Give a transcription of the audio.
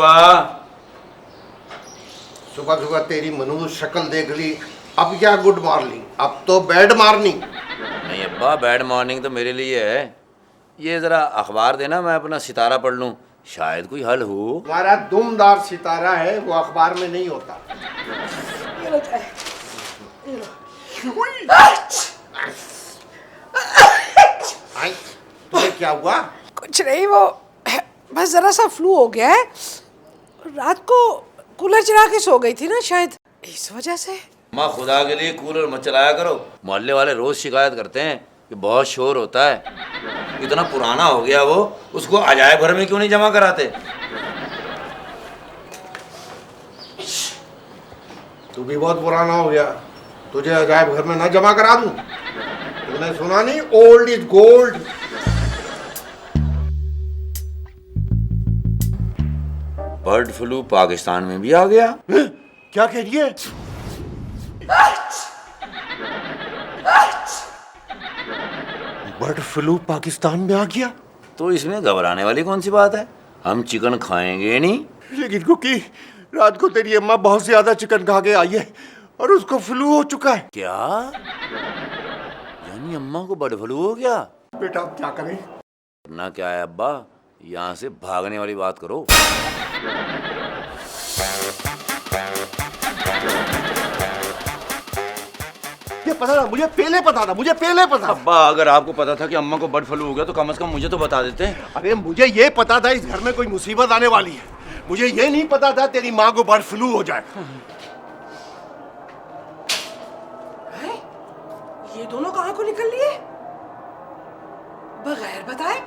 अब्बा। सुबह सुबह तेरी मनहूस शक्ल देख ली, अब क्या गुड मॉर्निंग, अब तो बैड मॉर्निंग। नहीं अब्बा, बैड मॉर्निंग तो मेरे लिए है। ये जरा अखबार देना, मैं अपना सितारा पढ़ लूं, शायद कोई हल हो। तुम्हारा दुमदार सितारा है, वो अखबार में नहीं होता। ये लो चाय, ये लो। आई, तुम्हें क्या हुआ? कुछ नहीं, वो बस जरा सा फ्लू हो गया है। रात को कूलर चला के सो गई थी ना, शायद इस वजह से। माँ खुदा के लिए कूलर मत चलाया करो, मोहल्ले वाले रोज शिकायत करते हैं कि बहुत शोर होता है। इतना पुराना हो गया वो, उसको अजायब घर में क्यों नहीं जमा कराते? तू भी बहुत पुराना हो गया, तुझे अजायब घर में ना जमा करा दूं? तुमने सुना नहीं, old is gold. Bird flu Pakistan में भी आ गया? क्या कह रही है? बर्ड फ्लू पाकिस्तान में आ गया? तो इसमें घबराने वाली कौन सी बात है? हम चिकन खाएंगे नहीं। लेकिन कुकी, रात को तेरी अम्मा बहुत ज्यादा चिकन खा के आई है और उसको फ्लू हो चुका है। क्या? यानी अम्मा को बर्ड फ्लू हो गया? बेटा अब क्या करें? करना क्या है अब्बा, यहाँ से भागने वाली बात करो। ये पता था मुझे, पहले पता था, मुझे पहले पता। अब्बा अगर आपको पता था कि अम्मा को बर्ड फ्लू हो गया तो कम से कम मुझे तो बता देते। अरे मुझे ये पता था इस घर में कोई मुसीबत आने वाली है, मुझे ये नहीं पता था तेरी माँ को बर्ड फ्लू हो जाए। ये दोनों कहाँ को निकल लिए बगैर बताए?